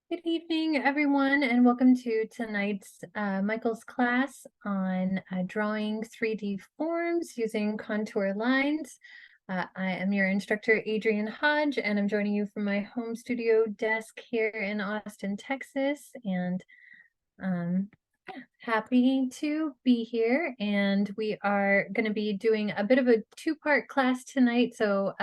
Good evening, everyone, and welcome to tonight's Michael's class on drawing 3D forms using contour lines. I am your instructor, Adrienne Hodge, and I'm joining you from my home studio desk here in Austin, Texas. And happy to be here. And we are going to be doing a bit of a two-part class tonight. So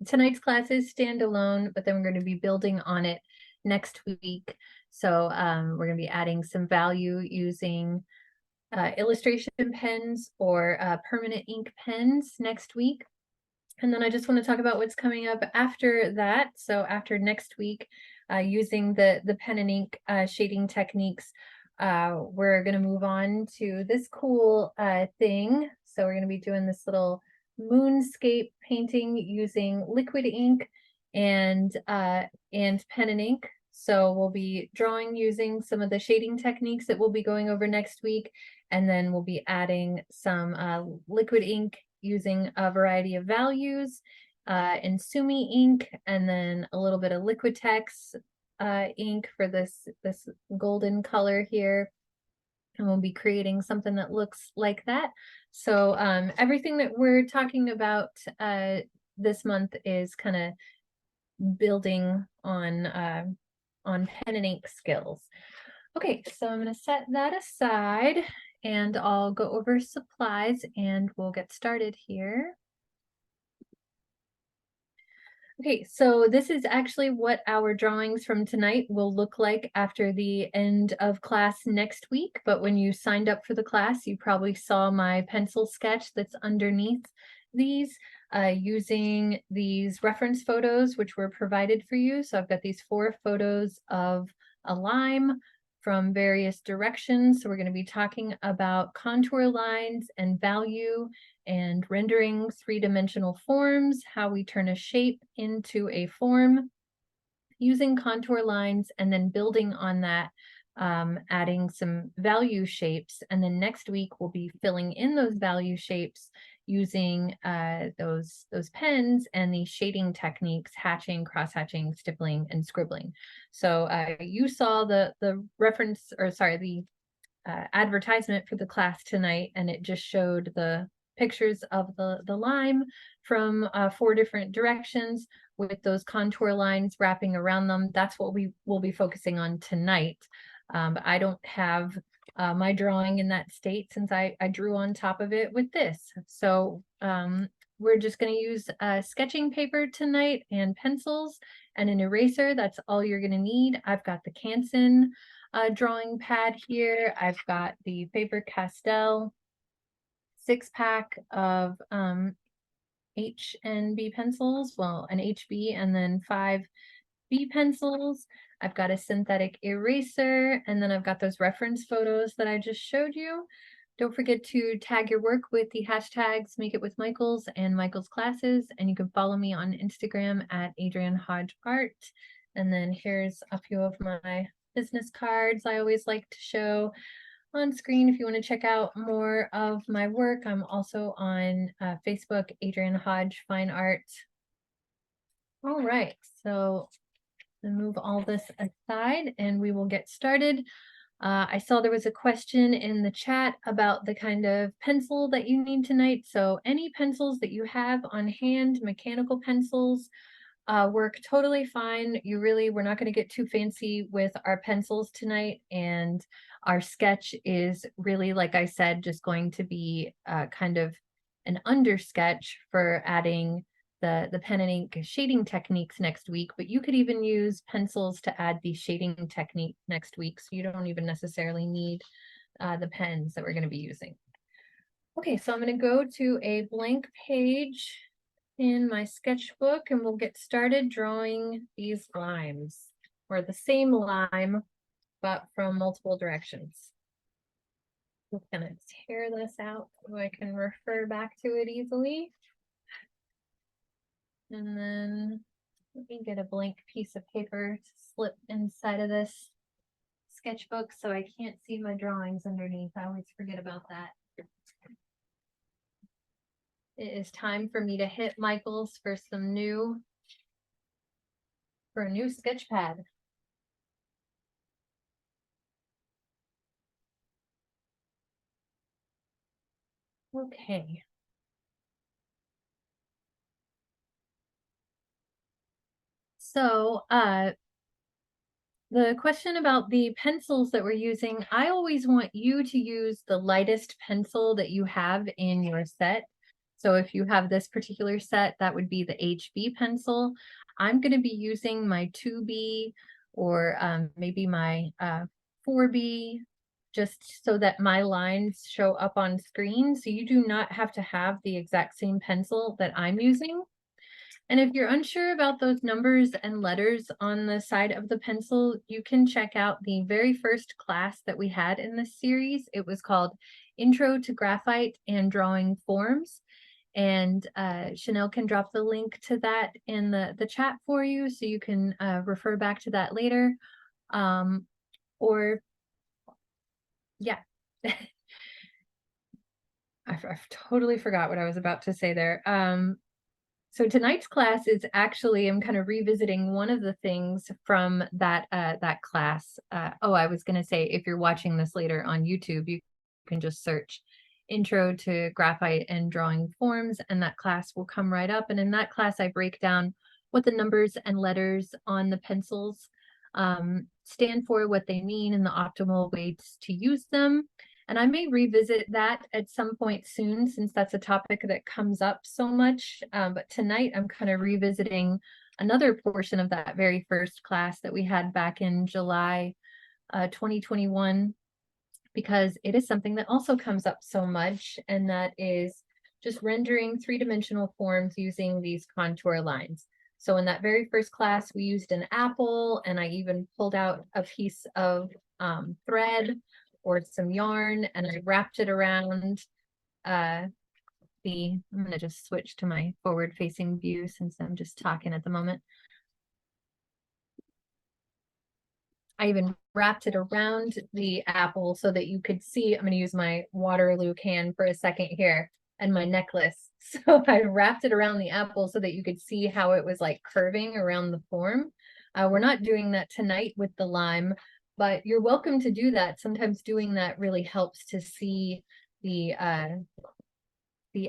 tonight's class is standalone, but then we're going to be building on it next week. So we're going to be adding some value using illustration pens or permanent ink pens next week. And then I just want to talk about what's coming up after that. So after next week, using the pen and ink shading techniques, we're going to move on to this cool thing. So we're going to be doing this little moonscape painting using liquid ink and pen and ink. So we'll be drawing using some of the shading techniques that we'll be going over next week, and then we'll be adding some liquid ink using a variety of values in Sumi ink, and then a little bit of Liquitex ink for this golden color here. And we'll be creating something that looks like that. So everything that we're talking about this month is kind of building on pen and ink skills. Okay, so I'm going to set that aside and I'll go over supplies and we'll get started here. Okay, so this is actually what our drawings from tonight will look like after the end of class next week. But when you signed up for the class, you probably saw my pencil sketch that's underneath these using these reference photos, which were provided for you. So I've got these 4 photos of a lime from various directions. So we're going to be talking about contour lines and value and rendering 3-dimensional forms, how we turn a shape into a form using contour lines, and then building on that, adding some value shapes. And then next week we'll be filling in those value shapes using those pens and the shading techniques, hatching, cross-hatching, stippling, and scribbling. So you saw the reference, or sorry, the advertisement for the class tonight, and it just showed the pictures of the lime from 4 different directions with those contour lines wrapping around them. That's what we will be focusing on tonight. But I don't have my drawing in that state since I drew on top of it with this. So we're just going to use sketching paper tonight and pencils and an eraser. That's all you're going to need. I've got the Canson drawing pad here. I've got the Faber-Castell 6-pack of H and B pencils, well, an HB and then 5 B pencils. I've got a synthetic eraser, and then I've got those reference photos that I just showed you. Don't forget to tag your work with the hashtags Make It With Michaels and Michaels Classes, and you can follow me on Instagram at Adrienne Hodge Art. And then here's a few of my business cards I always like to show on screen if you want to check out more of my work. I'm also on Facebook, Adrienne Hodge Fine Art. All right, so move all this aside and we will get started. I saw there was a question in the chat about the kind of pencil that you need tonight. So any pencils that you have on hand, mechanical pencils, work totally fine. We're not going to get too fancy with our pencils tonight, and our sketch is really, like I said, just going to be kind of an under sketch for adding the pen and ink shading techniques next week. But you could even use pencils to add the shading technique next week, so you don't even necessarily need the pens that we're going to be using. Okay, so I'm going to go to a blank page in my sketchbook and we'll get started drawing these limes, or the same lime but from multiple directions. I'm gonna tear this out so I can refer back to it easily. And then let me get a blank piece of paper to slip inside of this sketchbook so I can't see my drawings underneath. I always forget about that. It is time for me to hit Michael's for a new sketch pad. Okay. So, the question about the pencils that we're using, I always want you to use the lightest pencil that you have in your set. So if you have this particular set, that would be the HB pencil. I'm going to be using my 2B or maybe my 4B, just so that my lines show up on screen. So you do not have to have the exact same pencil that I'm using. And if you're unsure about those numbers and letters on the side of the pencil, you can check out the very first class that we had in this series. It was called Intro to Graphite and Drawing Forms. And Chanel can drop the link to that in the chat for you, so you can refer back to that later. Or, yeah. I've totally forgot what I was about to say there. So tonight's class is actually, I'm kind of revisiting one of the things from that class. I was going to say, if you're watching this later on YouTube, you can just search Intro to Graphite and Drawing Forms, and that class will come right up. And in that class, I break down what the numbers and letters on the pencils stand for, what they mean, and the optimal ways to use them. And I may revisit that at some point soon, since that's a topic that comes up so much. But tonight I'm kind of revisiting another portion of that very first class that we had back in July 2021, because it is something that also comes up so much, and that is just rendering three-dimensional forms using these contour lines. So in that very first class, we used an apple, and I even pulled out a piece of thread or some yarn, and I wrapped it around I'm going to just switch to my forward facing view since I'm just talking at the moment. I even wrapped it around the apple so that you could see. I'm going to use my Waterloo can for a second here, and my necklace. So I wrapped it around the apple so that you could see how it was like curving around the form. We're not doing that tonight with the lime, but you're welcome to do that. Sometimes doing that really helps to see the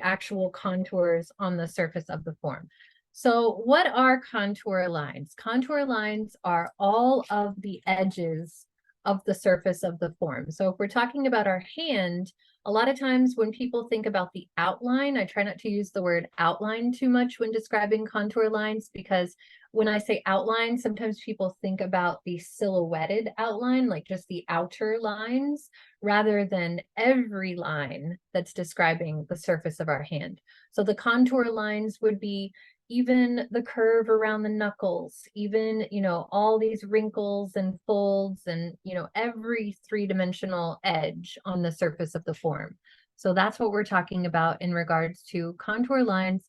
actual contours on the surface of the form. So what are contour lines? Contour lines are all of the edges of the surface of the form. So if we're talking about our hand, a lot of times when people think about the outline, I try not to use the word outline too much when describing contour lines, because when I say outline, sometimes people think about the silhouetted outline, like just the outer lines, rather than every line that's describing the surface of our hand. So the contour lines would be even the curve around the knuckles, even, all these wrinkles and folds and, every three-dimensional edge on the surface of the form. So that's what we're talking about in regards to contour lines,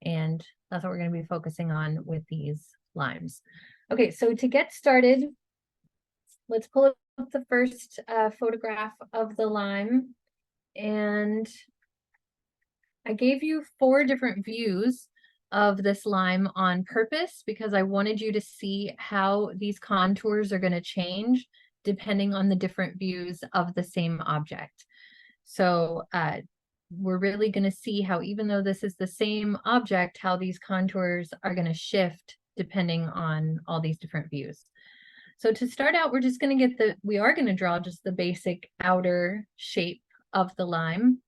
and that's what we're going to be focusing on with these limes. Okay, so to get started, let's pull up the first photograph of the lime. And I gave you 4 different views of this lime on purpose, because I wanted you to see how these contours are going to change depending on the different views of the same object. So we're really going to see how, even though this is the same object, how these contours are going to shift depending on all these different views. So to start out, we're just going to get we are going to draw just the basic outer shape of the lime.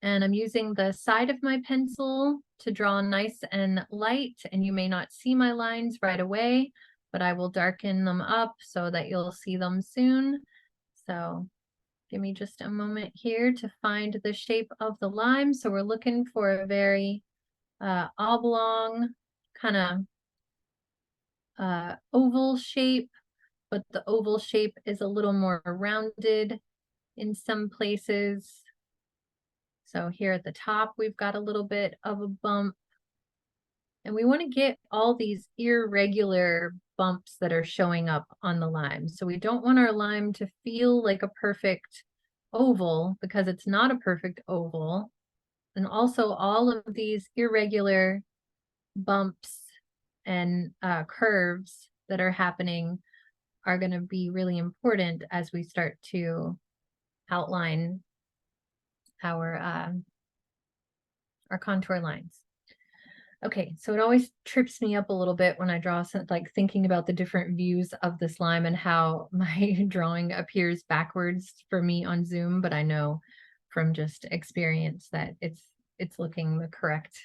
And I'm using the side of my pencil to draw nice and light, and you may not see my lines right away, but I will darken them up so that you'll see them soon. So give me just a moment here to find the shape of the lime. So we're looking for a very oblong, kind of oval shape, but the oval shape is a little more rounded in some places. So here at the top, we've got a little bit of a bump, and we want to get all these irregular bumps that are showing up on the lime. So we don't want our lime to feel like a perfect oval, because it's not a perfect oval. And also all of these irregular bumps and curves that are happening are going to be really important as we start to outline our contour lines. Okay, so it always trips me up a little bit when I draw, like thinking about the different views of the slime and how my drawing appears backwards for me on Zoom, but I know from just experience that it's looking the correct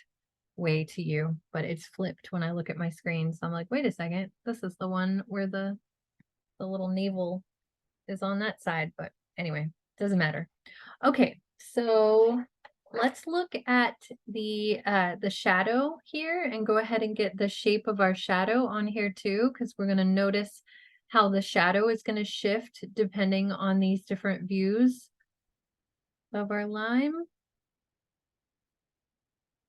way to you, but it's flipped when I look at my screen. So I'm like, wait a second, this is the one where the little navel is on that side, but anyway, doesn't matter. Okay, so let's look at the shadow here and go ahead and get the shape of our shadow on here too, because we're going to notice how the shadow is going to shift depending on these different views of our lime.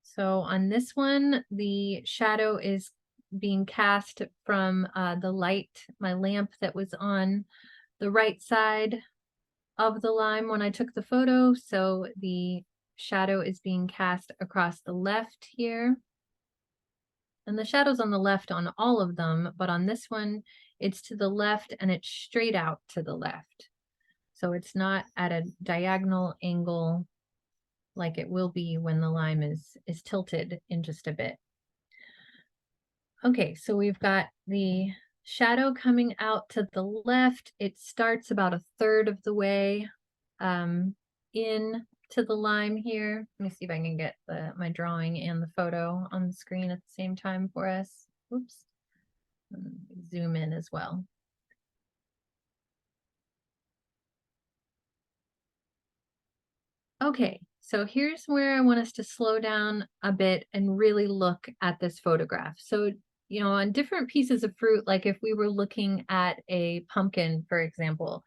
So on this one, the shadow is being cast from the light, my lamp that was on the right side of the lime when I took the photo. So the shadow is being cast across the left here. And the shadow's on the left on all of them, but on this one, it's to the left and it's straight out to the left. So it's not at a diagonal angle like it will be when the lime is tilted in just a bit. Okay, so we've got the shadow coming out to the left. It starts about a third of the way in to the lime here. Let me see if I can get my drawing and the photo on the screen at the same time for us. Oops. Zoom in as well. Okay, so here's where I want us to slow down a bit and really look at this photograph. So, you know, on different pieces of fruit, like if we were looking at a pumpkin, for example,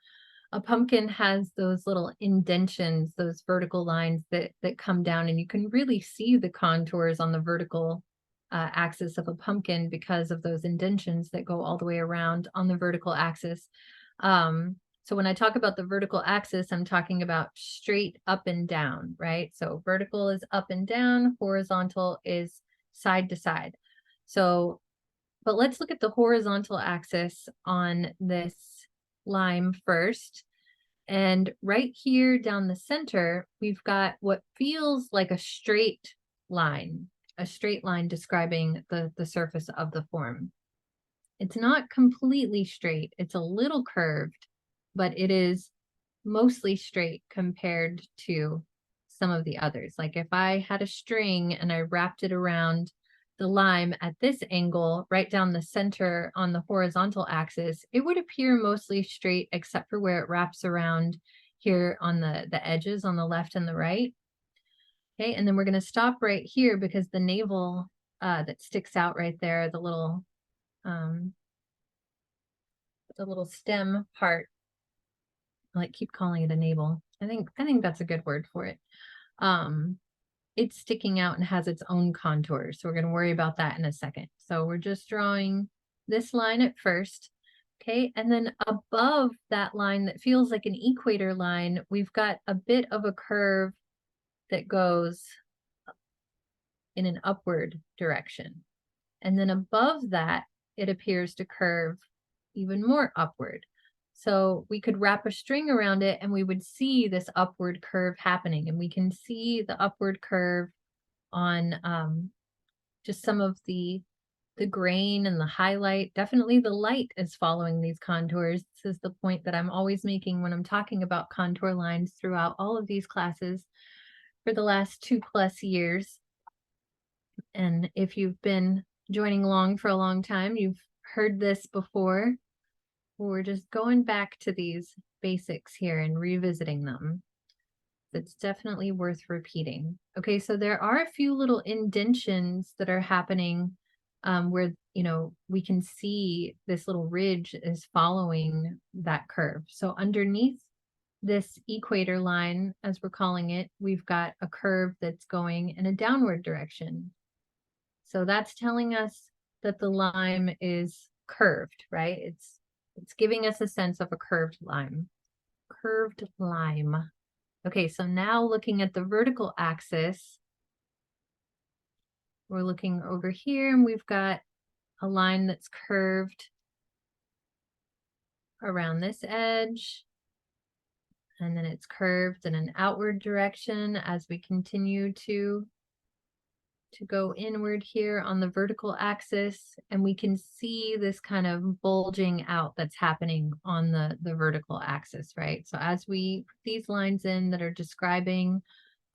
a pumpkin has those little indentions, those vertical lines that come down, and you can really see the contours on the vertical axis of a pumpkin because of those indentions that go all the way around on the vertical axis. So when I talk about the vertical axis, I'm talking about straight up and down, right? So vertical is up and down, horizontal is side to side. So, but let's look at the horizontal axis on this lime first. And right here down the center, we've got what feels like a straight line describing the surface of the form. It's not completely straight, it's a little curved, but it is mostly straight compared to some of the others. Like if I had a string and I wrapped it around the lime at this angle, right down the center on the horizontal axis, it would appear mostly straight except for where it wraps around here on the edges on the left and the right. Okay, and then we're going to stop right here because the navel that sticks out right there, the little stem part, I like keep calling it a navel. I think that's a good word for it. It's sticking out and has its own contours. So we're going to worry about that in a second. So we're just drawing this line at first. Okay, and then above that line that feels like an equator line, we've got a bit of a curve that goes in an upward direction. And then above that, it appears to curve even more upward. So we could wrap a string around it and we would see this upward curve happening. And we can see the upward curve on just some of the grain and the highlight. Definitely the light is following these contours. This is the point that I'm always making when I'm talking about contour lines throughout all of these classes for the last 2+ years. And if you've been joining along for a long time, you've heard this before. We're just going back to these basics here and revisiting them. It's definitely worth repeating. Okay, so there are a few little indentions that are happening where, you know, we can see this little ridge is following that curve. So underneath this equator line, as we're calling it, we've got a curve that's going in a downward direction. So that's telling us that the lime is curved, right? It's giving us a sense of a curved lime. Curved lime. Okay, so now looking at the vertical axis, we're looking over here and we've got a line that's curved around this edge. and then it's curved in an outward direction as we continue to go inward here on the vertical axis, and we can see this kind of bulging out that's happening on the vertical axis, right? So as we put these lines in that are describing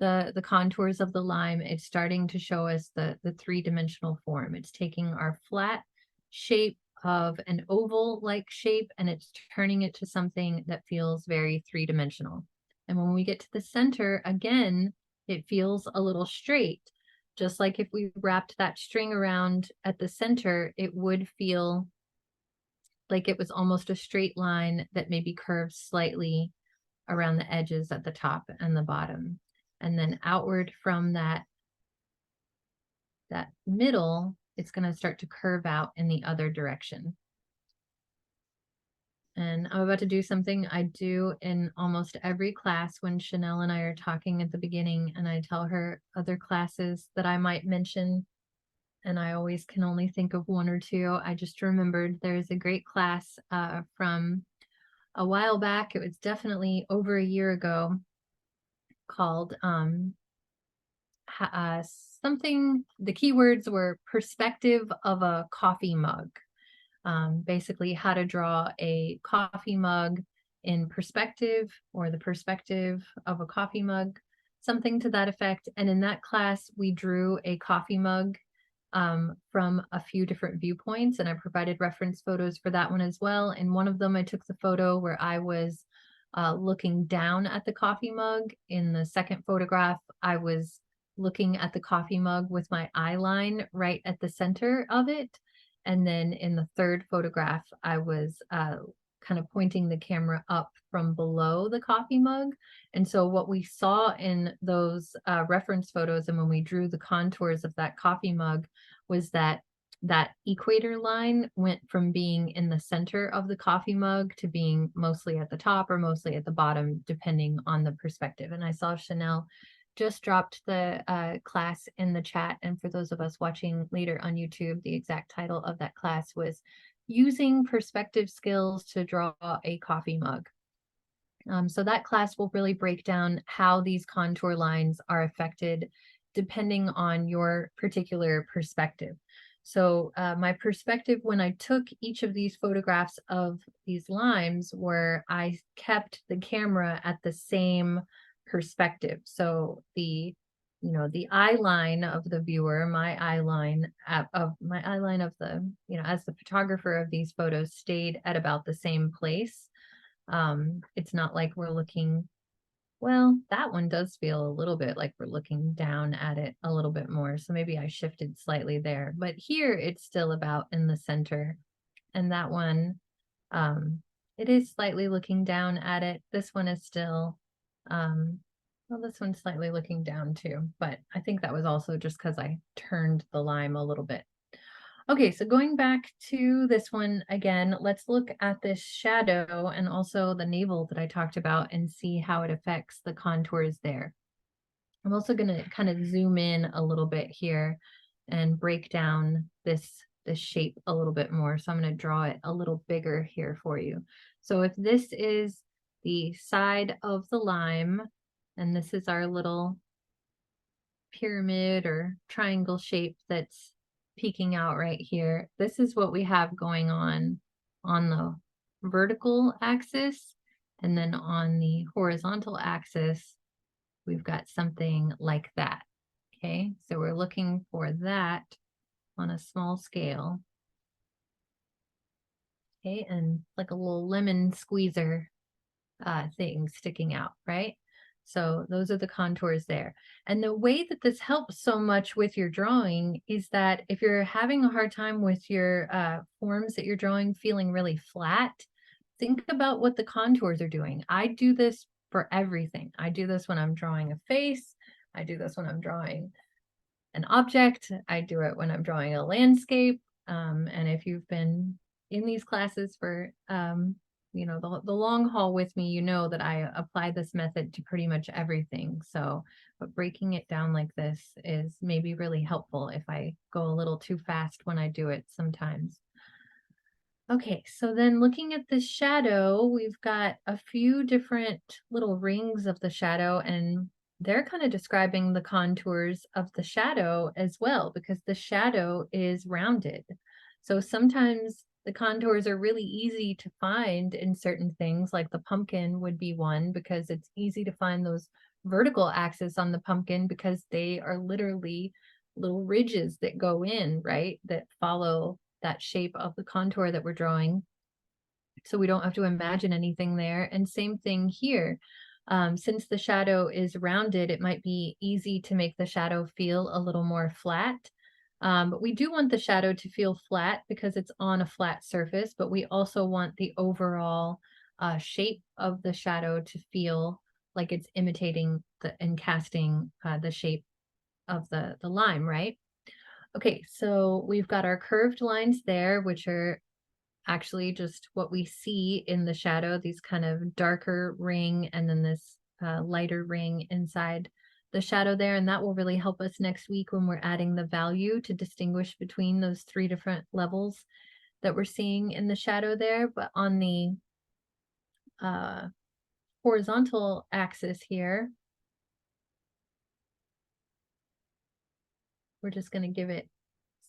the contours of the lime, it's starting to show us the three-dimensional form. It's taking our flat shape of an oval-like shape, and it's turning it to something that feels very three-dimensional. And when we get to the center, again, it feels a little straight. Just like if we wrapped that string around at the center, it would feel like it was almost a straight line that maybe curves slightly around the edges at the top and the bottom. And then outward from that middle, it's going to start to curve out in the other direction. And I'm about to do something I do in almost every class when Chanel and I are talking at the beginning, and I tell her other classes that I might mention, and I always can only think of one or two. I just remembered there's a great class from a while back. It was definitely over a year ago, called something, the keywords were perspective of a coffee mug. Basically how to draw a coffee mug in perspective, or the perspective of a coffee mug, something to that effect. And in that class, we drew a coffee mug from a few different viewpoints, and I provided reference photos for that one as well. In one of them, I took the photo where I was looking down at the coffee mug. In the second photograph, I was looking at the coffee mug with my eye line right at the center of it. And then in the third photograph, I was kind of pointing the camera up from below the coffee mug. And so what we saw in those reference photos, and when we drew the contours of that coffee mug, was that that equator line went from being in the center of the coffee mug to being mostly at the top or mostly at the bottom, depending on the perspective. And I saw Chanel just dropped the class in the chat. And for those of us watching later on YouTube, the exact title of that class was Using Perspective Skills to Draw a Coffee Mug. So that class will really break down how these contour lines are affected depending on your particular perspective. So my perspective when I took each of these photographs of these limes were I kept the camera at the same perspective. So the eye line of the viewer, my eye line of the, as the photographer of these photos, stayed at about the same place. It's not like we're looking, well, that one does feel a little bit like we're looking down at it a little bit more. So maybe I shifted slightly there, but here it's still about in the center. And that one, it is slightly looking down at it. This one is still, well, this one's slightly looking down too, but I think that was also just because I turned the lime a little bit. Okay, so going back to this one again, let's look at this shadow and also the navel that I talked about and see how it affects the contours there. I'm also going to kind of zoom in a little bit here and break down this shape a little bit more. So I'm going to draw it a little bigger here for you. So if this is the side of the lime, and this is our little pyramid or triangle shape that's peeking out right here, this is what we have going on the vertical axis. And then on the horizontal axis, we've got something like that. Okay, so we're looking for that on a small scale. Okay, and like a little lemon squeezer thing sticking out, right? So those are the contours there. And the way that this helps so much with your drawing is that if you're having a hard time with your forms that you're drawing feeling really flat, think about what the contours are doing. I do this for everything. I do this when I'm drawing a face. I do this when I'm drawing an object. I do it when I'm drawing a landscape. And if you've been in these classes for the long haul with me, you know that I apply this method to pretty much everything. So, but breaking it down like this is maybe really helpful if I go a little too fast when I do it sometimes. Okay, so then looking at the shadow, we've got a few different little rings of the shadow, and they're kind of describing the contours of the shadow as well, because the shadow is rounded. So sometimes the contours are really easy to find in certain things, like the pumpkin would be one, because it's easy to find those vertical axes on the pumpkin because they are literally little ridges that go in, right? That follow that shape of the contour that we're drawing. So we don't have to imagine anything there. And same thing here. Since the shadow is rounded, it might be easy to make the shadow feel a little more flat. But we do want the shadow to feel flat because it's on a flat surface, but we also want the overall shape of the shadow to feel like it's imitating and casting the shape of the lime, right? Okay, so we've got our curved lines there, which are actually just what we see in the shadow, these kind of darker ring and then this lighter ring inside the shadow there. And that will really help us next week when we're adding the value to distinguish between those three different levels that we're seeing in the shadow there. But on the uh, horizontal axis here, we're just going to give it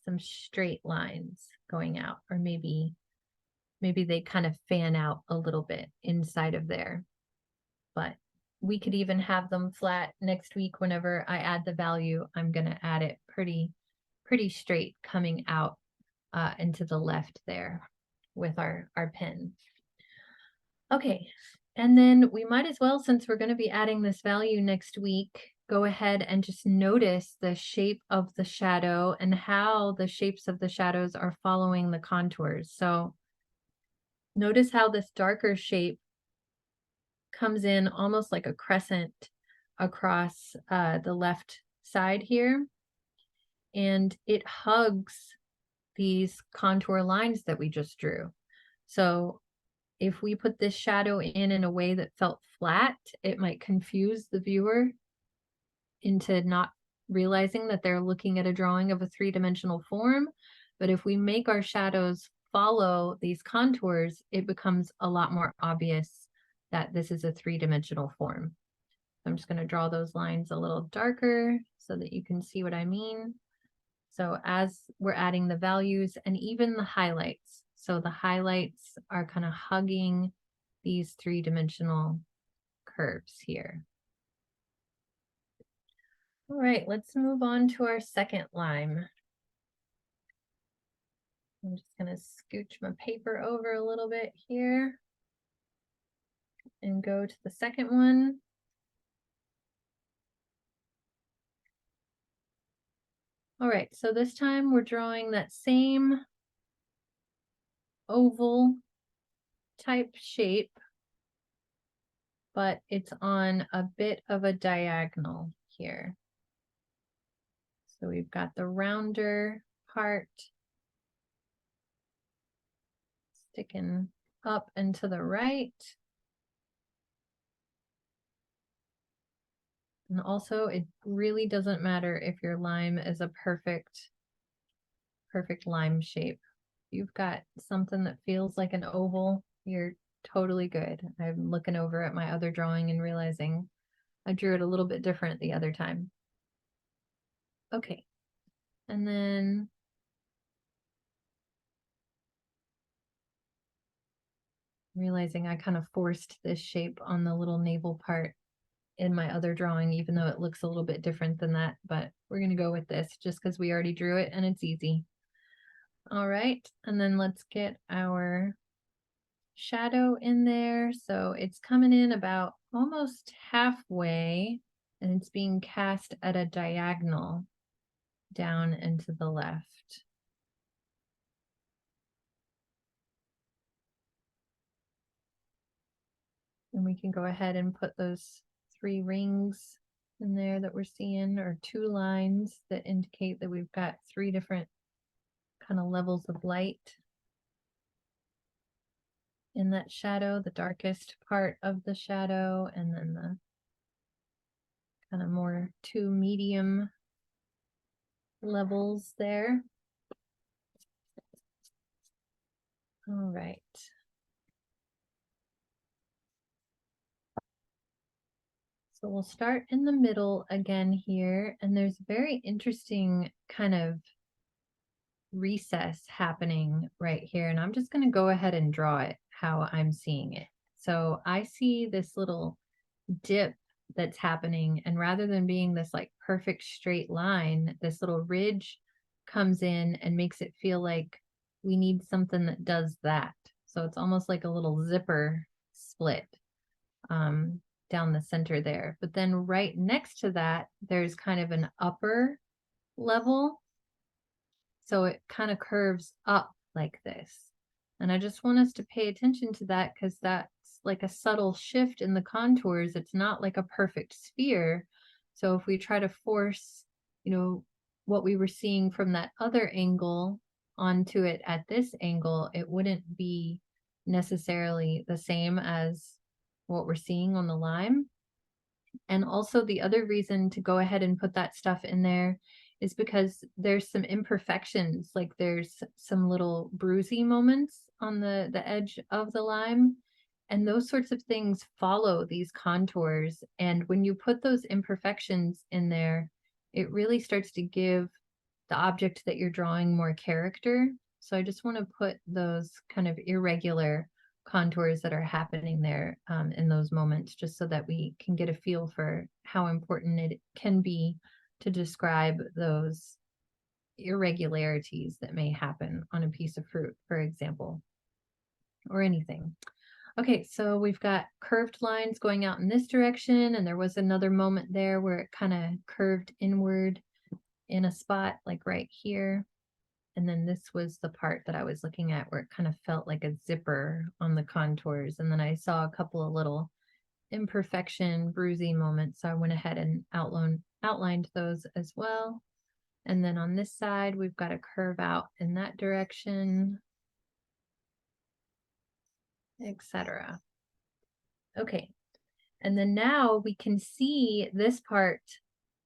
some straight lines going out, or maybe they kind of fan out a little bit inside of there. But we could even have them flat next week. Whenever I add the value, I'm going to add it pretty straight coming out into the left there with our pen. Okay, and then we might as well, since we're going to be adding this value next week, go ahead and just notice the shape of the shadow and how the shapes of the shadows are following the contours. So notice how this darker shape comes in almost like a crescent across the left side here, and it hugs these contour lines that we just drew. So if we put this shadow in a way that felt flat, it might confuse the viewer into not realizing that they're looking at a drawing of a three-dimensional form. But if we make our shadows follow these contours, it becomes a lot more obvious that this is a three-dimensional form. I'm just going to draw those lines a little darker so that you can see what I mean. So as we're adding the values and even the highlights, so the highlights are kind of hugging these three-dimensional curves here. All right, let's move on to our second lime. I'm just going to scooch my paper over a little bit here and go to the second one. All right, so this time we're drawing that same oval type shape, but it's on a bit of a diagonal here. So we've got the rounder part sticking up and to the right. And also, it really doesn't matter if your lime is a perfect lime shape. You've got something that feels like an oval, you're totally good. I'm looking over at my other drawing and realizing I drew it a little bit different the other time. Okay, and then realizing I kind of forced this shape on the little navel part in my other drawing, even though it looks a little bit different than that, but we're going to go with this just because we already drew it and it's easy. All right, and then let's get our shadow in there. So it's coming in about almost halfway, and it's being cast at a diagonal down and to the left. And we can go ahead and put those three rings in there that we're seeing, or two lines that indicate that we've got three different kind of levels of light in that shadow, the darkest part of the shadow, and then the kind of more two medium levels there. All right. So we'll start in the middle again here, and there's very interesting kind of recess happening right here, and I'm just going to go ahead and draw it how I'm seeing it. So I see this little dip that's happening, and rather than being this like perfect straight line, this little ridge comes in and makes it feel like we need something that does that. So it's almost like a little zipper split um, down the center there. But then right next to that, there's kind of an upper level. So it kind of curves up like this. And I just want us to pay attention to that because that's like a subtle shift in the contours. It's not like a perfect sphere. So if we try to force, what we were seeing from that other angle onto it at this angle, it wouldn't be necessarily the same as what we're seeing on the lime. And also the other reason to go ahead and put that stuff in there is because there's some imperfections, like there's some little bruisey moments on the edge of the lime. And those sorts of things follow these contours. And when you put those imperfections in there, it really starts to give the object that you're drawing more character. So I just want to put those kind of irregular contours that are happening there in those moments, just so that we can get a feel for how important it can be to describe those irregularities that may happen on a piece of fruit, for example, or anything. Okay, so we've got curved lines going out in this direction, and there was another moment there where it kind of curved inward in a spot like right here. And then this was the part that I was looking at where it kind of felt like a zipper on the contours. And then I saw a couple of little imperfection, bruisey moments. So I went ahead and outlined those as well. And then on this side, we've got a curve out in that direction, etc. Okay. And then now we can see this part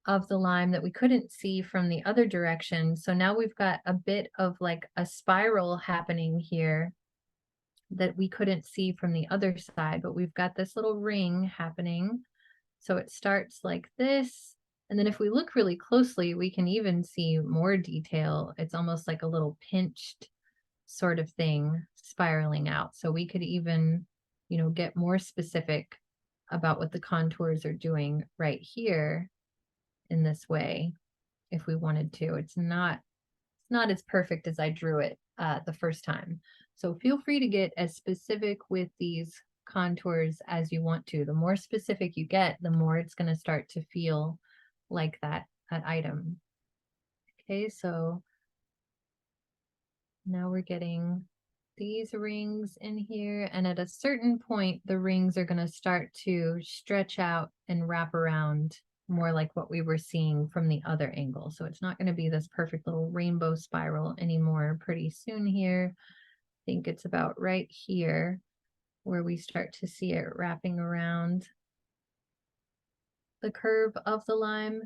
of the lime that we couldn't see from the other direction. So now we've got a bit of like a spiral happening here that we couldn't see from the other side, but we've got this little ring happening. So it starts like this. And then if we look really closely, we can even see more detail. It's almost like a little pinched sort of thing spiraling out. So we could even, get more specific about what the contours are doing right here in this way if we wanted to. It's not as perfect as I drew it the first time. So feel free to get as specific with these contours as you want to. The more specific you get, the more it's going to start to feel like that item. Okay, so now we're getting these rings in here, and at a certain point the rings are going to start to stretch out and wrap around more like what we were seeing from the other angle. So it's not going to be this perfect little rainbow spiral anymore pretty soon here. I think it's about right here where we start to see it wrapping around the curve of the lime.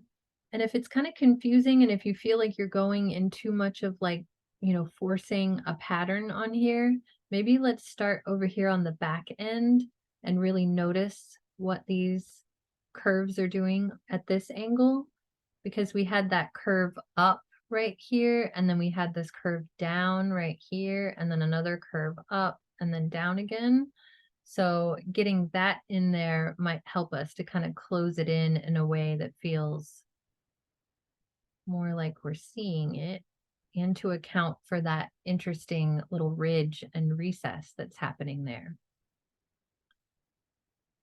And if it's kind of confusing, and if you feel like you're going in too much of like, forcing a pattern on here, maybe let's start over here on the back end and really notice what these curves are doing at this angle, because we had that curve up right here, and then we had this curve down right here, and then another curve up and then down again. So getting that in there might help us to kind of close it in a way that feels more like we're seeing it, and to account for that interesting little ridge and recess that's happening there.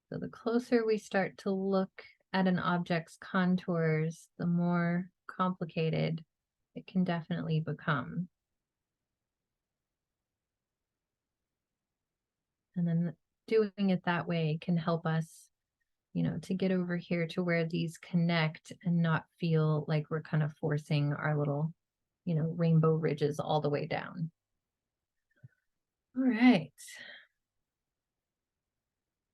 So the closer we start to look at an object's contours, the more complicated it can definitely become. And then doing it that way can help us, to get over here to where these connect and not feel like we're kind of forcing our little, rainbow ridges all the way down. All right.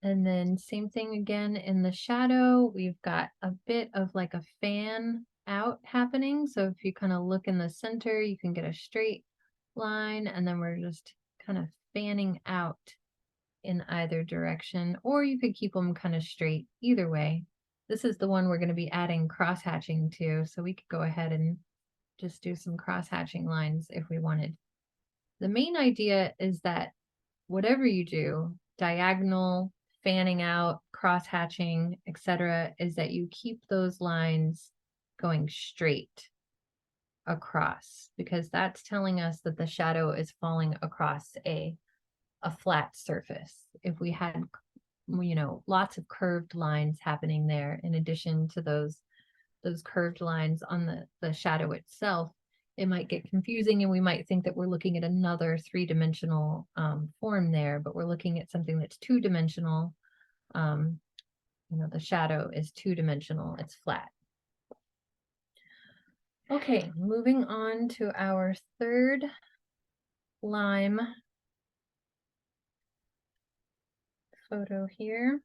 And then same thing again in the shadow, we've got a bit of like a fan out happening. So if you kind of look in the center, you can get a straight line, and then we're just kind of fanning out in either direction, or you could keep them kind of straight. Either way, this is the one we're going to be adding cross hatching to, so we could go ahead and just do some cross hatching lines if we wanted. The main idea is that whatever you do, diagonal, fanning out, cross hatching, etc., is that you keep those lines going straight across, because that's telling us that the shadow is falling across a flat surface. If we had, you know, lots of curved lines happening there, in addition to those curved lines on the shadow itself, it might get confusing and we might think that we're looking at another three-dimensional form there, but we're looking at something that's two-dimensional. You know, the shadow is two-dimensional, it's flat. Okay, moving on to our third lime photo here.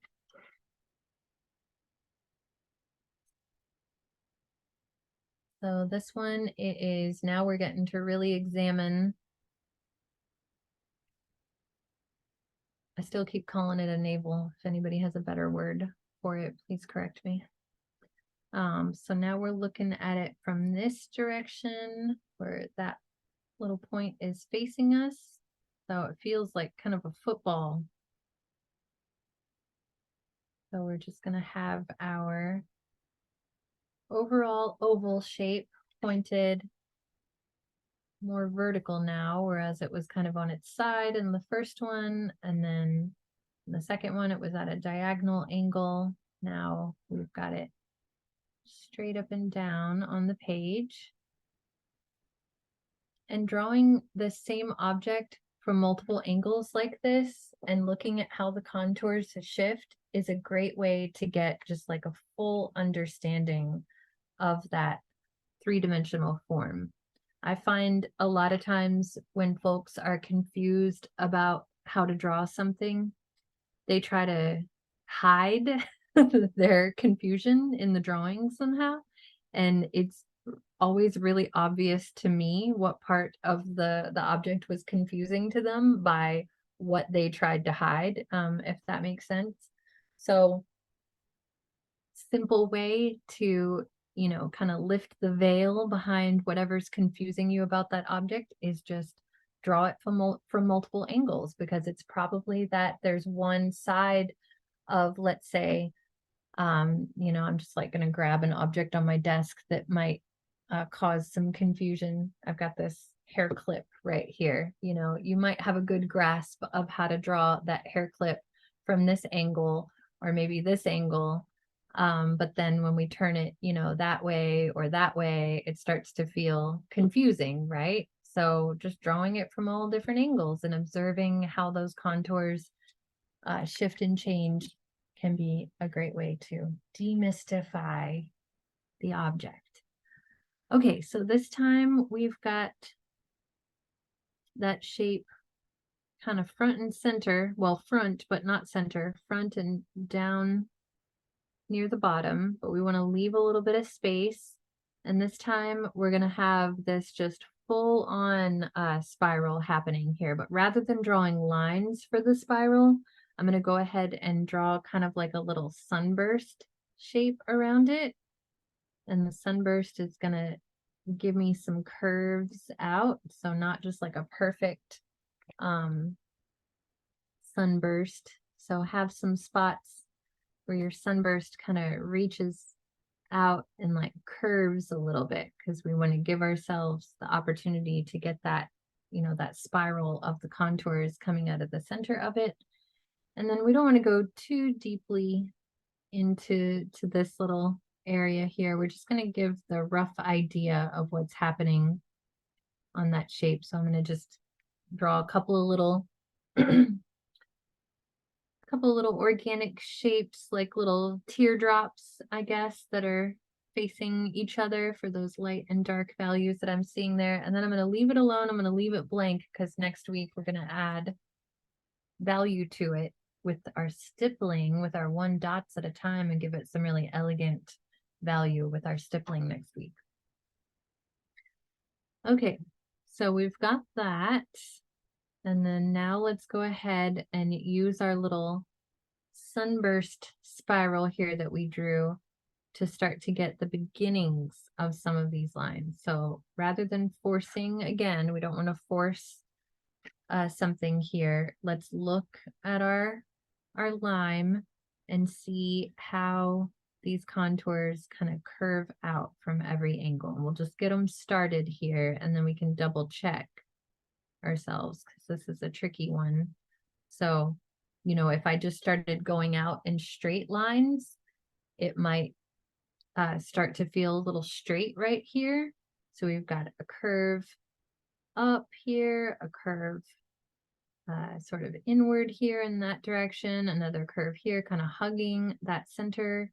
So this one, it is, now we're getting to really examine. I still keep calling it a navel. If anybody has a better word for it, please correct me. So now we're looking at it from this direction where that little point is facing us. So it feels like kind of a football. So we're just going to have our overall oval shape pointed more vertical now, whereas it was kind of on its side in the first one, and then in the second one it was at a diagonal angle. Now we've got it straight up and down on the page. And drawing the same object from multiple angles like this and looking at how the contours shift is a great way to get just like a full understanding of that three-dimensional form. I find a lot of times when folks are confused about how to draw something, they try to hide their confusion in the drawing somehow. And it's always really obvious to me what part of the object was confusing to them by what they tried to hide, if that makes sense. So simple way to, you know, kind of lift the veil behind whatever's confusing you about that object is just draw it from multiple angles, because it's probably that there's one side of, let's say, you know, I'm just like going to grab an object on my desk that might cause some confusion. I've got this hair clip right here. You know, you might have a good grasp of how to draw that hair clip from this angle or maybe this angle. But then when we turn it, you know, that way or that way, it starts to feel confusing, right? So just drawing it from all different angles and observing how those contours shift and change can be a great way to demystify the object. Okay, so this time we've got that shape kind of front and center, well, front, but not center, front and down near the bottom, but we want to leave a little bit of space. And this time we're going to have this just full on spiral happening here, but rather than drawing lines for the spiral, I'm going to go ahead and draw kind of like a little sunburst shape around it. And the sunburst is going to give me some curves out. So not just like a perfect sunburst. So have some spots where your sunburst kind of reaches out and like curves a little bit, because we want to give ourselves the opportunity to get that, you know, that spiral of the contours coming out of the center of it. And then we don't want to go too deeply into this little area here. We're just going to give the rough idea of what's happening on that shape. So I'm going to just draw a couple of little organic shapes, like little teardrops, I guess, that are facing each other for those light and dark values that I'm seeing there. And then I'm going to leave it alone. I'm going to leave it blank because next week we're going to add value to it with our stippling, with our 1 dots at a time, and give it some really elegant value with our stippling next week. Okay, so we've got that. And then now let's go ahead and use our little sunburst spiral here that we drew to start to get the beginnings of some of these lines. So rather than forcing, again, we don't want to force something here. Let's look at our lime and see how these contours kind of curve out from every angle. And we'll just get them started here, and then we can double check ourselves because this is a tricky one. So, you know, if I just started going out in straight lines, it might start to feel a little straight right here. So we've got a curve up here, a curve sort of inward here in that direction, another curve here kind of hugging that center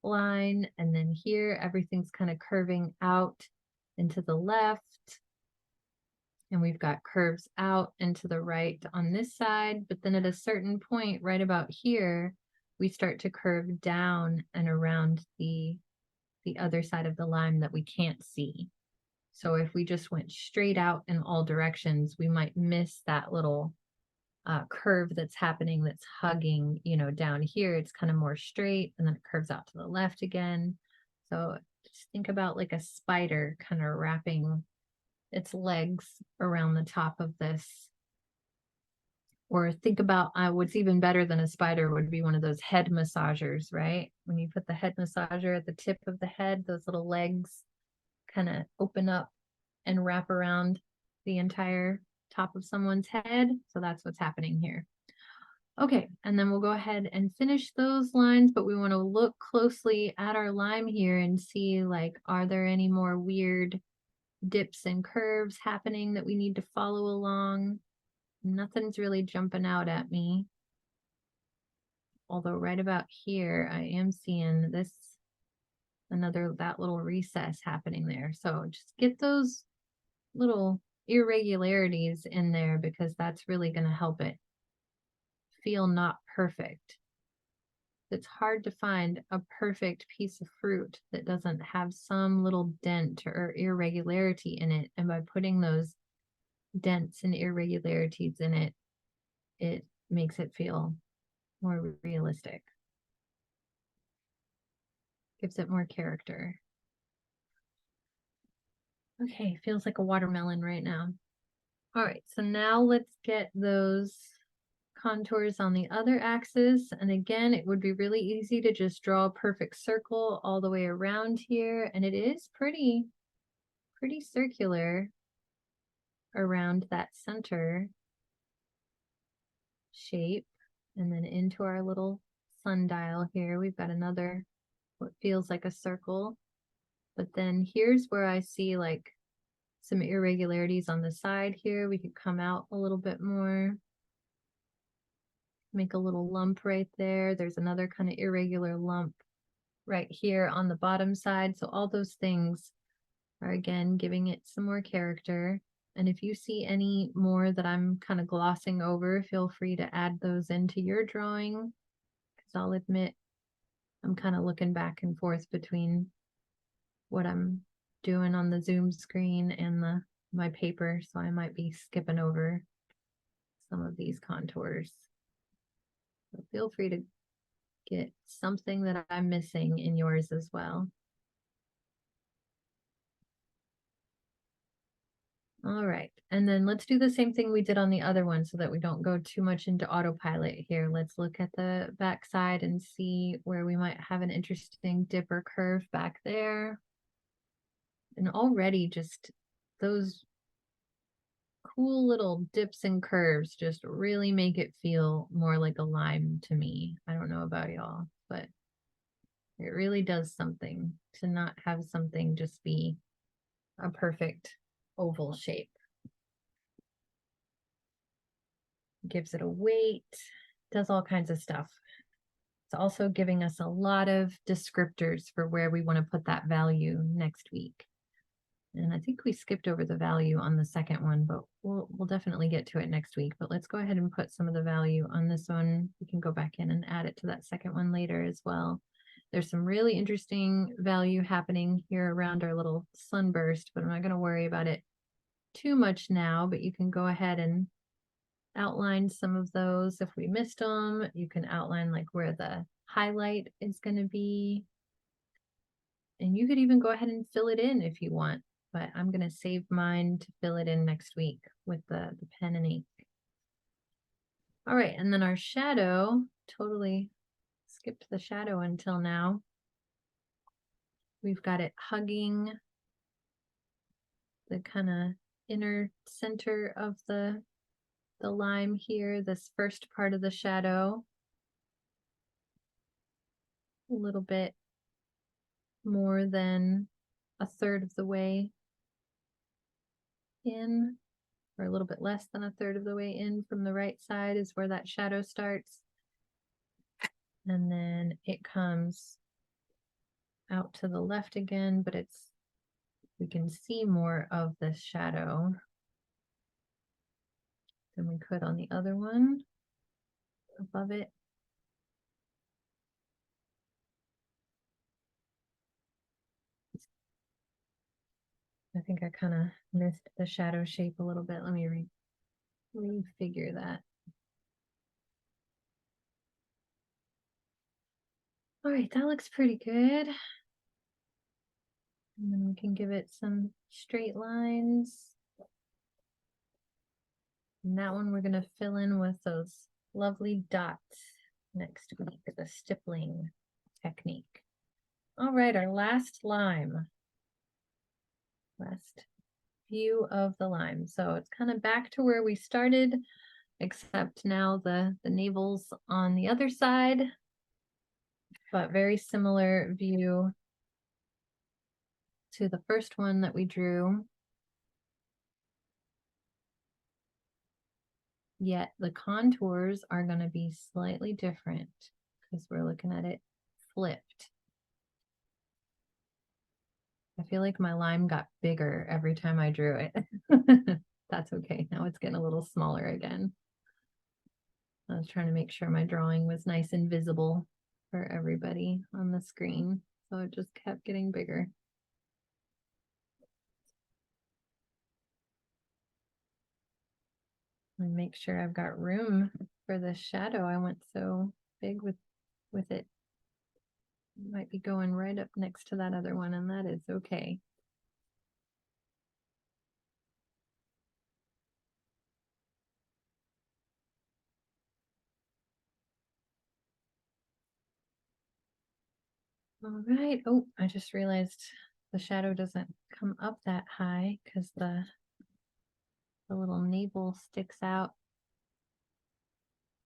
line, and then here everything's kind of curving out into the left, and we've got curves out and to the right on this side, but then at a certain point right about here we start to curve down and around the other side of the line that we can't see. So if we just went straight out in all directions, we might miss that little curve that's happening, that's hugging, you know, down here. It's kind of more straight, and then it curves out to the left again. So just think about like a spider kind of wrapping its legs around the top of this. Or think about what's even better than a spider would be one of those head massagers, right? When you put the head massager at the tip of the head, those little legs kind of open up and wrap around the entire top of someone's head. So that's what's happening here. Okay, and then we'll go ahead and finish those lines, but we want to look closely at our lime here and see, like, are there any more weird dips and curves happening that we need to follow along? Nothing's really jumping out at me. Although right about here, I am seeing this, that little recess happening there. So just get those little irregularities in there because that's really going to help it feel not perfect. It's hard to find a perfect piece of fruit that doesn't have some little dent or irregularity in it. And by putting those dents and irregularities in it, it makes it feel more realistic. Gives it more character. Okay, feels like a watermelon right now. All right, so now let's get those contours on the other axis. And again, it would be really easy to just draw a perfect circle all the way around here. And it is pretty circular around that center shape. And then into our little sundial here, we've got another, what feels like a circle. But then here's where I see like some irregularities on the side here. We could come out a little bit more. Make a little lump right there. There's another kind of irregular lump right here on the bottom side. So all those things are, again, giving it some more character. And if you see any more that I'm kind of glossing over, feel free to add those into your drawing. Because I'll admit, I'm kind of looking back and forth between what I'm doing on the Zoom screen and my paper. So I might be skipping over some of these contours. So feel free to get something that I'm missing in yours as well. All right, and then let's do the same thing we did on the other one so that we don't go too much into autopilot here. Let's look at the back side and see where we might have an interesting dip or curve back there. And already just those cool little dips and curves just really make it feel more like a lime to me. I don't know about y'all, but it really does something to not have something just be a perfect oval shape. Gives it a weight, does all kinds of stuff. It's also giving us a lot of descriptors for where we want to put that value next week. And I think we skipped over the value on the second one, but we'll definitely get to it next week. But let's go ahead and put some of the value on this one. We can go back in and add it to that second one later as well. There's some really interesting value happening here around our little sunburst, but I'm not going to worry about it too much now, but you can go ahead and outline some of those if we missed them. You can outline like where the highlight is going to be. And you could even go ahead and fill it in if you want, but I'm going to save mine to fill it in next week with the pen and ink. All right, and then our shadow, totally skipped the shadow until now. We've got it hugging the kind of inner center of the lime here, this first part of the shadow. A little bit more than a third of the way in, or a little bit less than a third of the way in from the right side is where that shadow starts. And then it comes out to the left again, but we can see more of this shadow than we could on the other one above it. I think I kind of missed the shadow shape a little bit. Let me refigure that. All right, that looks pretty good. And then we can give it some straight lines. And that one we're going to fill in with those lovely dots next week, the stippling technique. All right, our last lime. Last view of the lime. So it's kind of back to where we started, except now the navel's on the other side, but very similar view to the first one that we drew. Yet the contours are going to be slightly different because we're looking at it flipped. I feel like my lime got bigger every time I drew it. That's okay. Now it's getting a little smaller again. I was trying to make sure my drawing was nice and visible for everybody on the screen, so it just kept getting bigger. And make sure I've got room for the shadow. I went so big with it. Might be going right up next to that other one, and that is okay. All right. Oh, I just realized the shadow doesn't come up that high because the little navel sticks out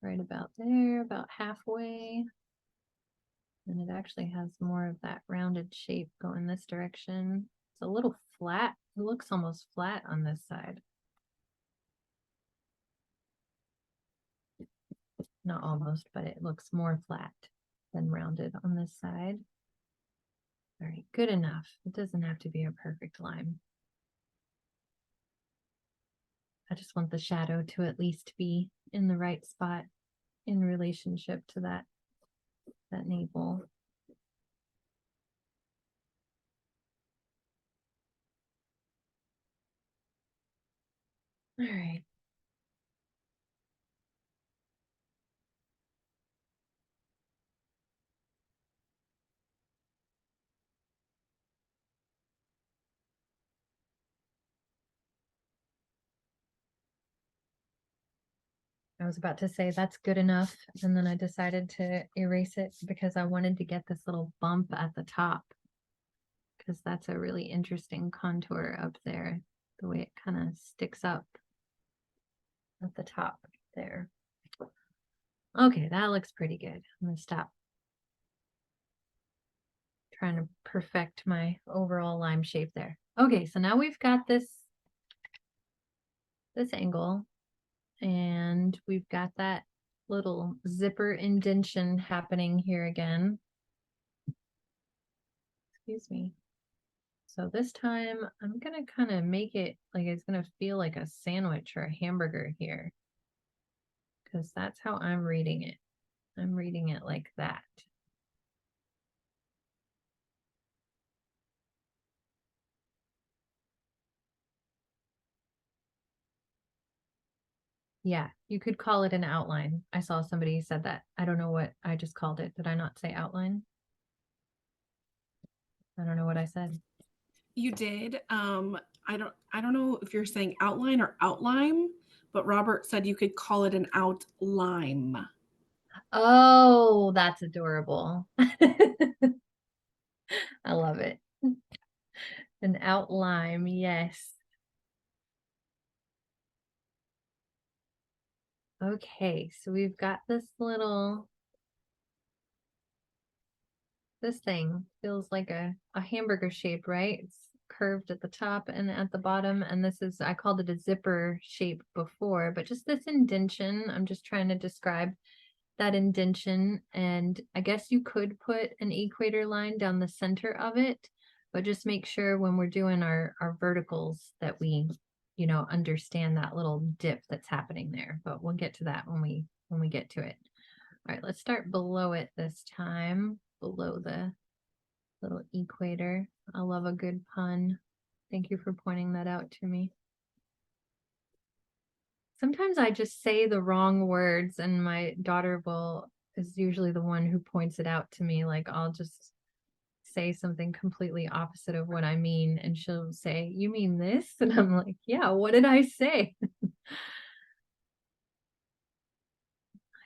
right about there, about halfway. And it actually has more of that rounded shape going this direction. It's a little flat. It looks almost flat on this side. Not almost, but it looks more flat than rounded on this side. All right, good enough. It doesn't have to be a perfect lime. I just want the shadow to at least be in the right spot in relationship to that navel. All right. I was about to say that's good enough, and then I decided to erase it because I wanted to get this little bump at the top, because that's a really interesting contour up there, the way it kind of sticks up at the top there. Okay, that looks pretty good. I'm gonna stop trying to perfect my overall lime shape there. Okay, so now we've got this angle, and we've got that little zipper indentation happening here again. Excuse me. So this time I'm gonna kind of make it like it's gonna feel like a sandwich or a hamburger here, because that's how I'm reading it. I'm reading it like that. Yeah, you could call it an outline. I saw somebody said that. I don't know what I just called it. Did I not say outline? I don't know what I said. You did. I don't know if you're saying outline or outline, but Robert said you could call it an outline. Oh, that's adorable. I love it. An outline, yes. Okay, so we've got this thing feels like a hamburger shape, right? It's curved at the top and at the bottom, and this is, I called it a zipper shape before, but just this indentation, I'm just trying to describe that indentation, and I guess you could put an equator line down the center of it, but just make sure when we're doing our verticals that we, understand that little dip that's happening there, but we'll get to that when we get to it. All right, let's start below it this time, below the little equator. I love a good pun. Thank you for pointing that out to me. Sometimes I just say the wrong words and my daughter is usually the one who points it out to me. Like I'll just say something completely opposite of what I mean, and she'll say, "You mean this?" And I'm like, "Yeah, what did I say?" I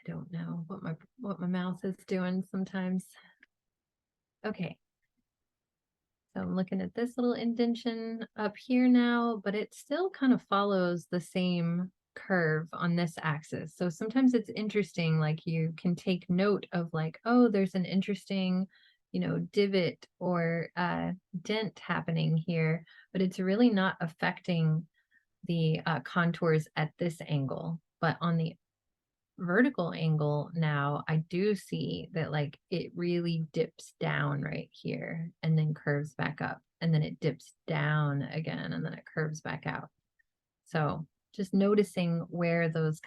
don't know what my mouth is doing sometimes. Okay. So I'm looking at this little indentation up here now, but it still kind of follows the same curve on this axis. So sometimes it's interesting, like you can take note of like, oh, there's an interesting, divot or dent happening here, but it's really not affecting the contours at this angle. But on the vertical angle now, I do see that like it really dips down right here and then curves back up, and then it dips down again and then it curves back out. So just noticing where those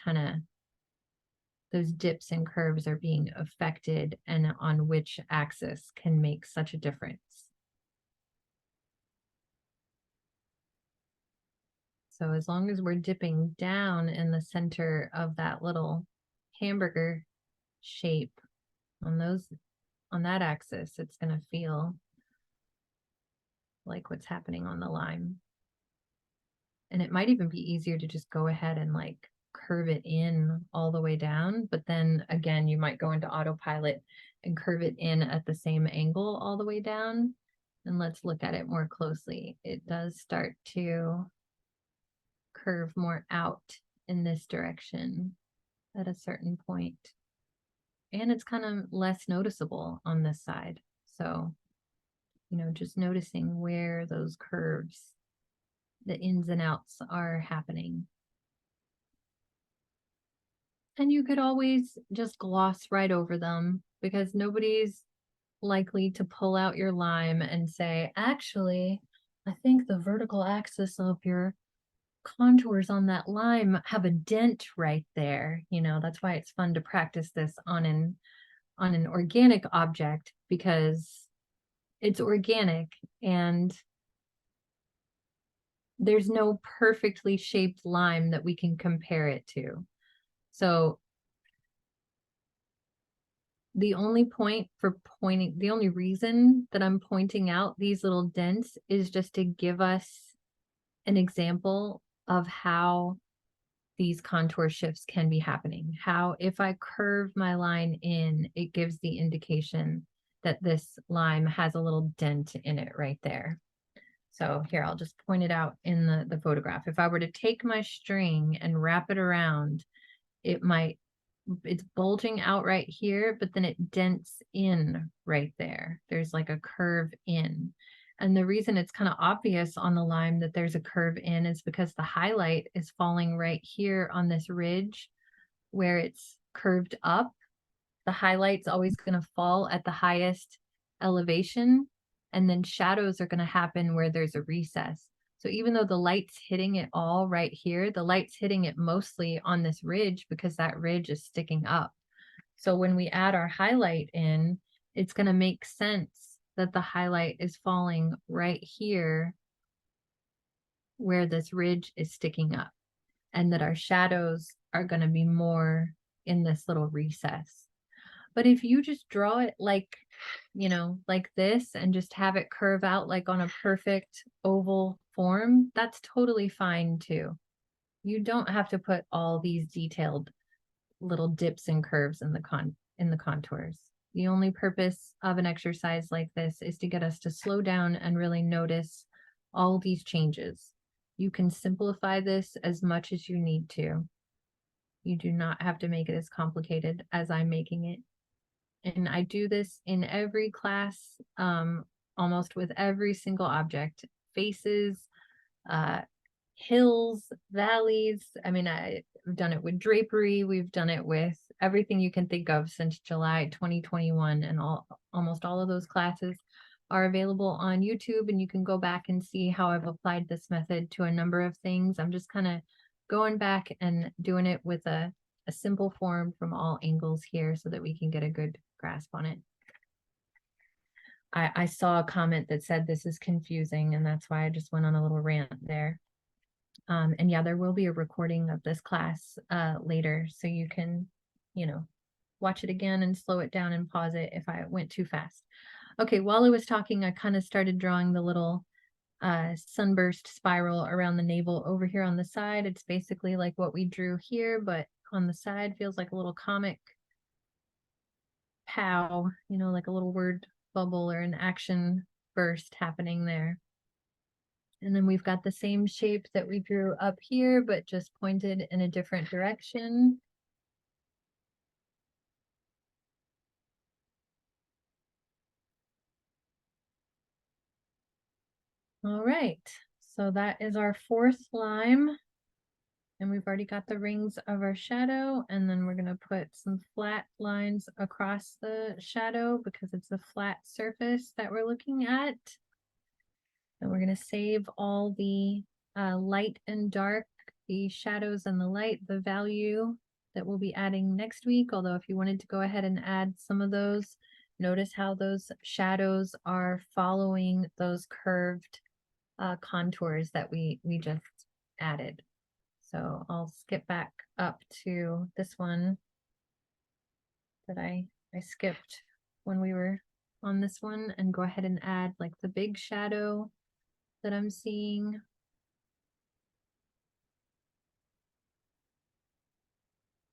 dips and curves are being affected and on which axis can make such a difference. So as long as we're dipping down in the center of that little hamburger shape on that axis, it's going to feel like what's happening on the line. And it might even be easier to just go ahead and like curve it in all the way down. But then again, you might go into autopilot and curve it in at the same angle all the way down. And let's look at it more closely. It does start to curve more out in this direction at a certain point. And it's kind of less noticeable on this side. So, just noticing where those curves, the ins and outs are happening. And you could always just gloss right over them because nobody's likely to pull out your lime and say, actually, I think the vertical axis of your contours on that lime have a dent right there. That's why it's fun to practice this on an organic object, because it's organic and there's no perfectly shaped lime that we can compare it to. So the only reason that I'm pointing out these little dents is just to give us an example of how these contour shifts can be happening. How if I curve my line in, it gives the indication that this lime has a little dent in it right there. So here, I'll just point it out in the photograph. If I were to take my string and wrap it around, it's bulging out right here, but then it dents in right there. There's like a curve in. And the reason it's kind of obvious on the lime that there's a curve in is because the highlight is falling right here on this ridge where it's curved up. The highlight's always going to fall at the highest elevation, and then shadows are going to happen where there's a recess. So even though the light's hitting it all right here, the light's hitting it mostly on this ridge because that ridge is sticking up. So when we add our highlight in, it's going to make sense that the highlight is falling right here where this ridge is sticking up, and that our shadows are going to be more in this little recess. But if you just draw it like, you know, like this and just have it curve out like on a perfect oval form, that's totally fine too. You don't have to put all these detailed little dips and curves in the contours. The only purpose of an exercise like this is to get us to slow down and really notice all these changes. You can simplify this as much as you need to. You do not have to make it as complicated as I'm making it. And I do this in every class, almost with every single object, faces, hills, valleys. I mean, I've done it with drapery. We've done it with everything you can think of since July 2021, and almost all of those classes are available on YouTube, and you can go back and see how I've applied this method to a number of things. I'm just kind of going back and doing it with a simple form from all angles here so that we can get a good grasp on it. I saw a comment that said this is confusing, and that's why I just went on a little rant there. And yeah, there will be a recording of this class later, so you can, you know, watch it again and slow it down and pause it if I went too fast. Okay, while I was talking, I kind of started drawing the little sunburst spiral around the navel over here on the side. It's basically like what we drew here, but on the side feels like a little comic pow, you know, like a little word bubble or an action burst happening there. And then we've got the same shape that we drew up here, but just pointed in a different direction. All right, so that is our fourth lime. And we've already got the rings of our shadow, and then we're going to put some flat lines across the shadow because it's a flat surface that we're looking at. And we're going to save all the light and dark, the shadows and the light, the value that we'll be adding next week. Although if you wanted to go ahead and add some of those, notice how those shadows are following those curved contours that we just added. So I'll skip back up to this one that I skipped when we were on this one, and go ahead and add like the big shadow that I'm seeing.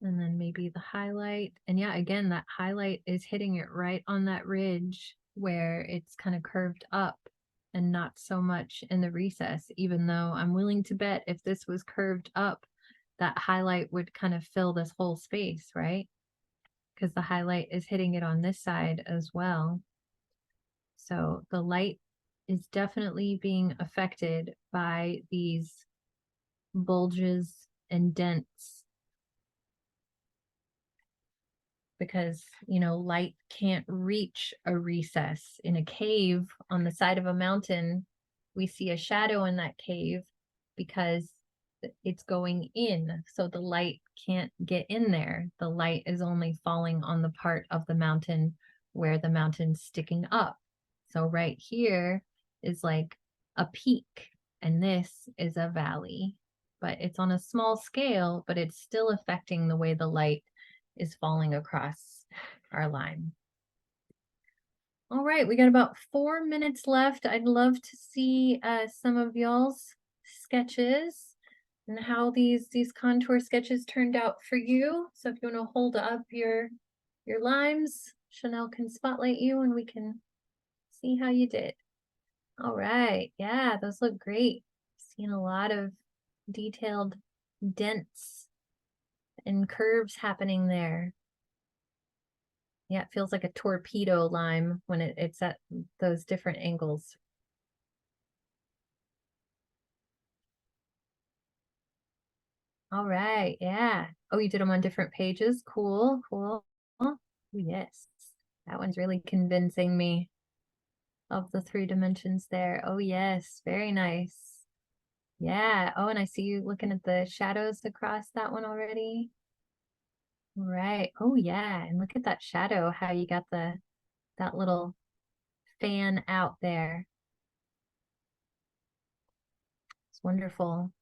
And then maybe the highlight. And yeah, again, that highlight is hitting it right on that ridge where it's kind of curved up and not so much in the recess, even though I'm willing to bet if this was curved up, that highlight would kind of fill this whole space, right? Because the highlight is hitting it on this side as well. So the light is definitely being affected by these bulges and dents, because, you know, light can't reach a recess. In a cave on the side of a mountain, we see a shadow in that cave because it's going in, so the light can't get in there. The light is only falling on the part of the mountain where the mountain's sticking up. So right here is like a peak, and this is a valley, but it's on a small scale, but it's still affecting the way the light is falling across our line. All right, we got about 4 minutes left. I'd love to see some of y'all's sketches and how these contour sketches turned out for you. So if you want to hold up your limes, Chanel can spotlight you and we can see how you did. All right, yeah, those look great. Seeing a lot of detailed dents and curves happening there. Yeah, it feels like a torpedo lime when it's at those different angles. All right, yeah. Oh, you did them on different pages. Cool, cool. Oh, yes, that one's really convincing me of the 3 dimensions there. Oh, yes, very nice. Yeah. Oh, and I see you looking at the shadows across that one already. Right. Oh, yeah. And look at that shadow, how you got that little fan out there. It's wonderful.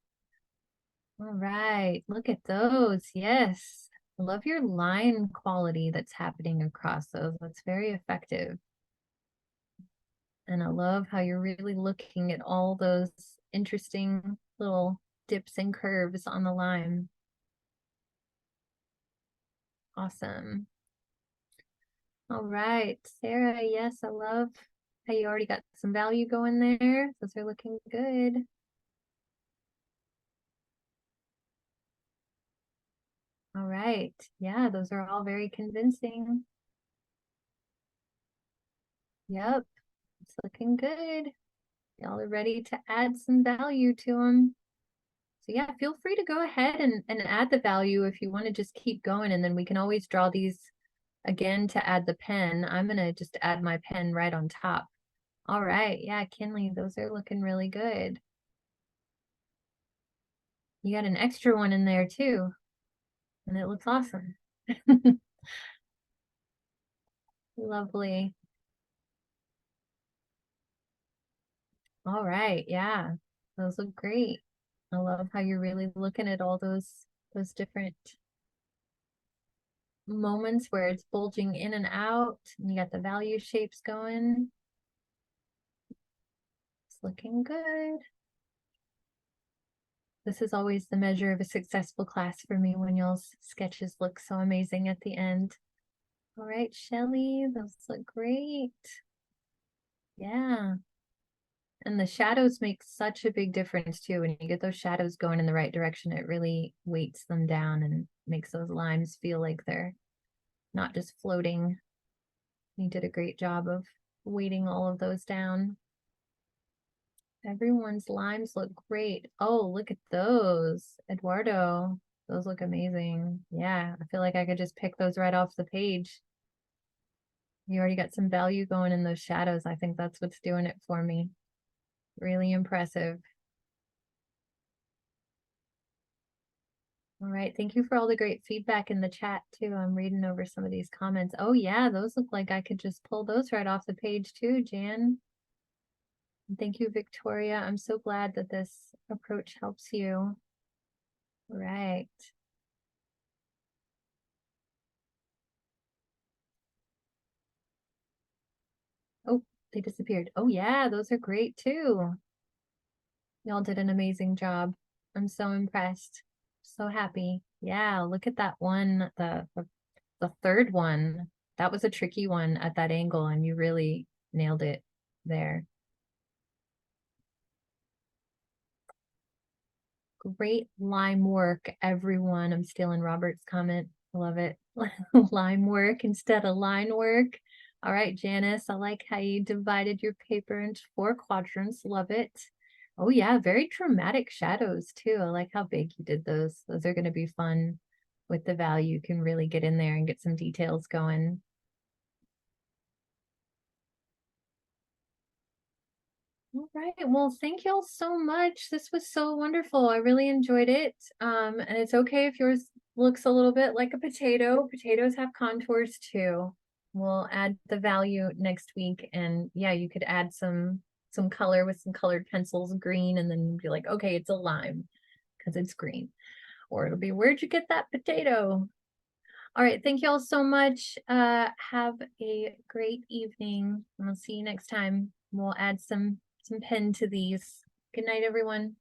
All right, look at those. Yes. I love your line quality that's happening across those. That's very effective. And I love how you're really looking at all those interesting little dips and curves on the lime. Awesome. All right, Sarah, yes, I love how you already got some value going there. Those are looking good. All right, yeah, those are all very convincing. Yep, it's looking good. Y'all are ready to add some value to them. So yeah, feel free to go ahead and add the value if you want to just keep going, and then we can always draw these again to add the pen. I'm gonna just add my pen right on top. All right, yeah, Kinley, those are looking really good. You got an extra one in there too, and it looks awesome. Lovely. All right, yeah, those look great. I love how you're really looking at all those different moments where it's bulging in and out, and you got the value shapes going. It's looking good. This is always the measure of a successful class for me, when y'all's sketches look so amazing at the end. All right, Shelly, those look great. Yeah. And the shadows make such a big difference too. When you get those shadows going in the right direction, it really weights them down and makes those limes feel like they're not just floating. You did a great job of weighting all of those down. Everyone's limes look great. Oh, look at those, Eduardo. Those look amazing. Yeah, I feel like I could just pick those right off the page. You already got some value going in those shadows. I think that's what's doing it for me. Really impressive. All right, thank you for all the great feedback in the chat too. I'm reading over some of these comments. Oh yeah, those look like I could just pull those right off the page too, Jan. Thank you, Victoria. I'm so glad that this approach helps you. Right. Oh, they disappeared. Oh yeah, those are great too. Y'all did an amazing job. I'm so impressed. So happy. Yeah, look at that one, the third one. That was a tricky one at that angle, and you really nailed it there. Great lime work, everyone. I'm stealing Robert's comment. Love it. Lime work instead of line work. All right, Janice, I like how you divided your paper into 4 quadrants. Love it. Oh yeah, very dramatic shadows too. I like how big you did those. Those are going to be fun with the value. You can really get in there and get some details going. All right. Well, thank y'all so much. This was so wonderful. I really enjoyed it. And it's okay if yours looks a little bit like a potato. Potatoes have contours too. We'll add the value next week. And yeah, you could add some color with some colored pencils, green, and then be like, okay, it's a lime because it's green. Or it'll be, where'd you get that potato? All right. Thank you all so much. Have a great evening. And I'll see you next time. We'll add some pen to these. Good night, everyone.